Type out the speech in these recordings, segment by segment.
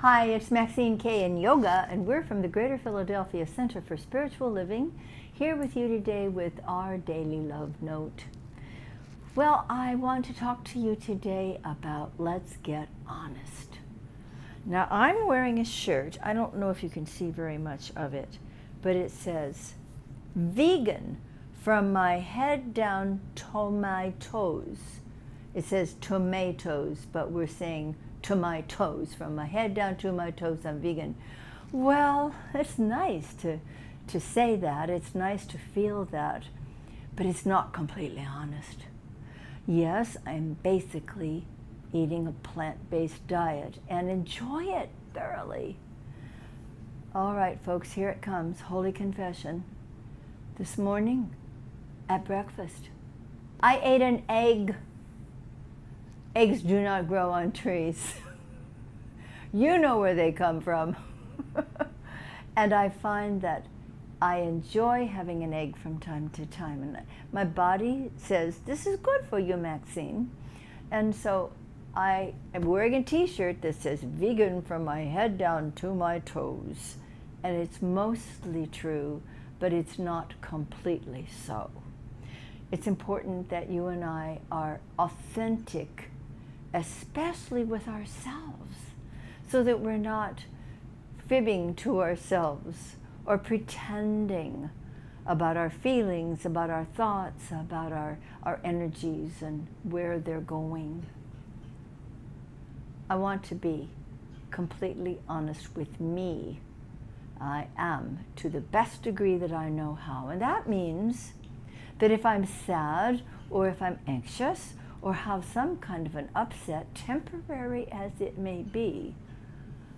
Hi, it's Maxine, Kaye in Yoga, and we're from the Greater Philadelphia Center for Spiritual Living, here with you today with our daily love note. Well, I want to talk to you today about let's get honest. Now, I'm wearing a shirt. I don't know if you can see very much of it, but it says, vegan from my head down to my toes. It says tomatoes, but we're saying to my toes. From my head down to my toes, I'm vegan. Well, it's nice to say that. It's nice to feel that, but it's not completely honest. Yes, I'm basically eating a plant-based diet and enjoy it thoroughly. All right, folks, here it comes. Holy confession. This morning at breakfast, I ate an egg. Eggs do not grow on trees. You know where they come from. And I find that I enjoy having an egg from time to time. And my body says, this is good for you, Maxine. And so I am wearing a t-shirt that says vegan from my head down to my toes. And it's mostly true, but it's not completely so. It's important that you and I are authentic, especially with ourselves, so that we're not fibbing to ourselves or pretending about our feelings, about our thoughts, about our energies and where they're going. I want to be completely honest with me. I am, to the best degree that I know how. And that means that if I'm sad or if I'm anxious or have some kind of an upset, temporary as it may be,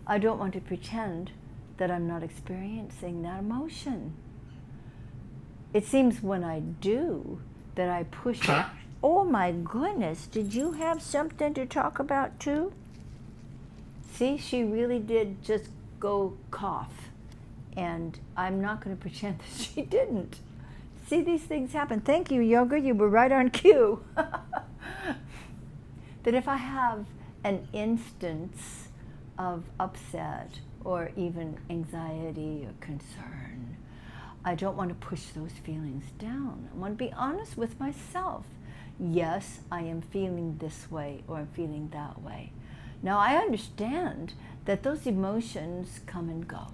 I don't want to pretend that I'm not experiencing that emotion. It seems when I do that I push it. Oh my goodness, did you have something to talk about too? See, she really did just go cough. And I'm not going to pretend that she didn't. See, these things happen. Thank you, yoga. You were right on cue. That if I have an instance of upset or even anxiety or concern, I don't want to push those feelings down. I want to be honest with myself. Yes, I am feeling this way or I'm feeling that way. Now, I understand that those emotions come and go,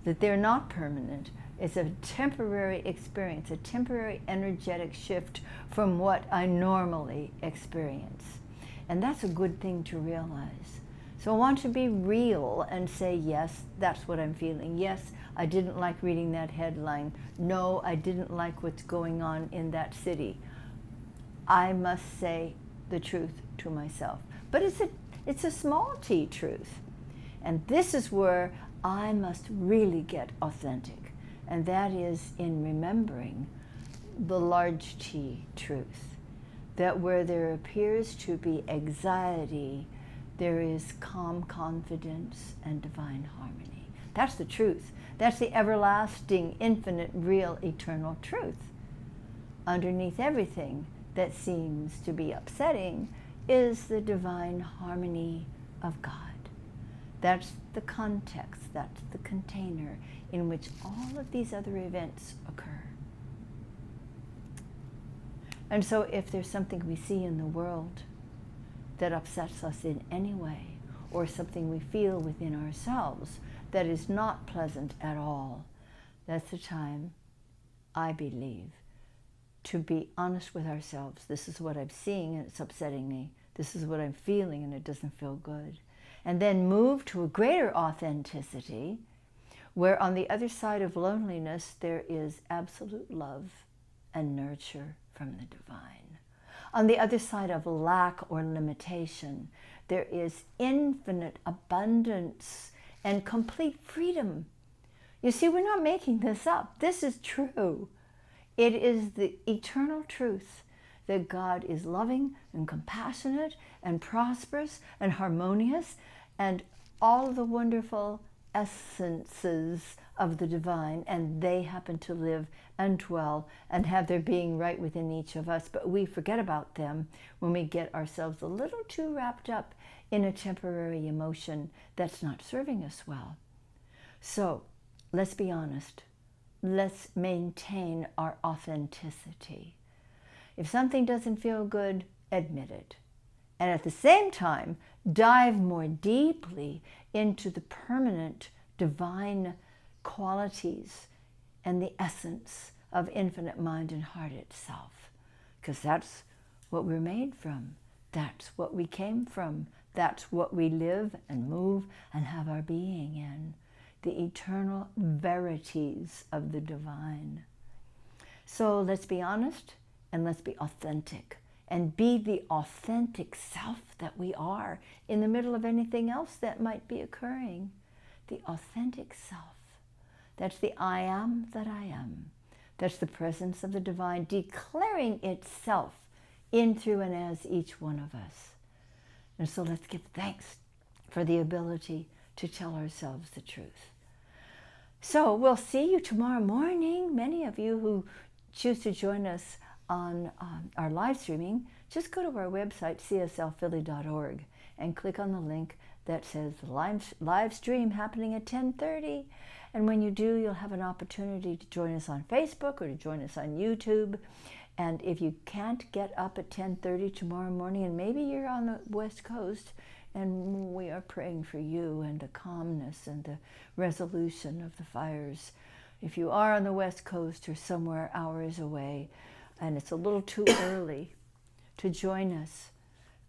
that they're not permanent. It's a temporary experience, a temporary energetic shift from what I normally experience. And that's a good thing to realize. So I want to be real and say, yes, that's what I'm feeling. Yes, I didn't like reading that headline. No, I didn't like what's going on in that city. I must say the truth to myself. But it's a small t truth. And this is where I must really get authentic. And that is in remembering the large T truth. That where there appears to be anxiety, there is calm confidence and divine harmony. That's the truth. That's the everlasting, infinite, real, eternal truth. Underneath everything that seems to be upsetting is the divine harmony of God. That's the context, that's the container in which all of these other events occur. And so if there's something we see in the world that upsets us in any way, or something we feel within ourselves that is not pleasant at all, that's the time, I believe, to be honest with ourselves. This is what I'm seeing and it's upsetting me. This is what I'm feeling and it doesn't feel good. And then move to a greater authenticity, where on the other side of loneliness there is absolute love and nurture from the divine. On the other side of lack or limitation, there is infinite abundance and complete freedom. You see, we're not making this up. This is true. It is the eternal truth that God is loving and compassionate and prosperous and harmonious, and all the wonderful essences of the divine, and they happen to live and dwell and have their being right within each of us. But we forget about them when we get ourselves a little too wrapped up in a temporary emotion that's not serving us well. So let's be honest. Let's maintain our authenticity. If something doesn't feel good, admit it. And at the same time, dive more deeply into the permanent divine qualities and the essence of infinite mind and heart itself. Because that's what we're made from. That's what we came from. That's what we live and move and have our being in. The eternal verities of the divine. So let's be honest and let's be authentic. And be the authentic self that we are in the middle of anything else that might be occurring. The authentic self. That's the I am that I am. That's the presence of the divine declaring itself in, through, and as each one of us. And so let's give thanks for the ability to tell ourselves the truth. So we'll see you tomorrow morning. Many of you who choose to join us on our live streaming, just go to our website, cslphilly.org, and click on the link that says live stream happening at 10:30. And when you do, you'll have an opportunity to join us on Facebook or to join us on YouTube. And if you can't get up at 10:30 tomorrow morning, and maybe you're on the West Coast, and we are praying for you and the calmness and the resolution of the fires. If you are on the West Coast or somewhere hours away, and it's a little too early to join us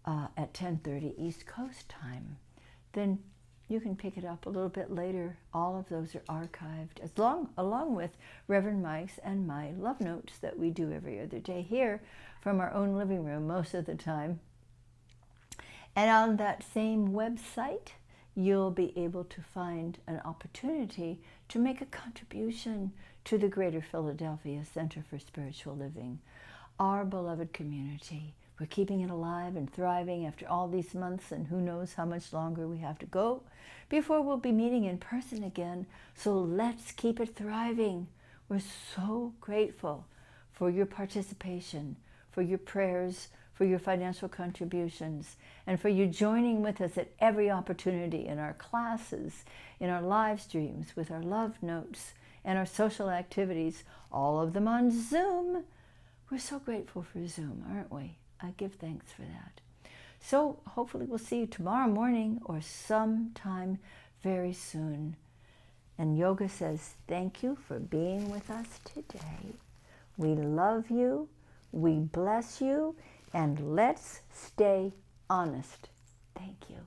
at 10:30 East Coast time, then you can pick it up a little bit later. All of those are archived, along with Reverend Mike's and my love notes that we do every other day here from our own living room most of the time. And on that same website, you'll be able to find an opportunity to make a contribution to the Greater Philadelphia Center for Spiritual Living, our beloved community. We're keeping it alive and thriving after all these months, and who knows how much longer we have to go before we'll be meeting in person again. So let's keep it thriving. We're so grateful for your participation, for your prayers, for your financial contributions, and for you joining with us at every opportunity in our classes, in our live streams, with our love notes, and our social activities, all of them on Zoom. We're so grateful for Zoom, aren't we? I give thanks for that. So hopefully we'll see you tomorrow morning or sometime very soon. And Yoga says, thank you for being with us today. We love you, we bless you, and let's stay honest. Thank you.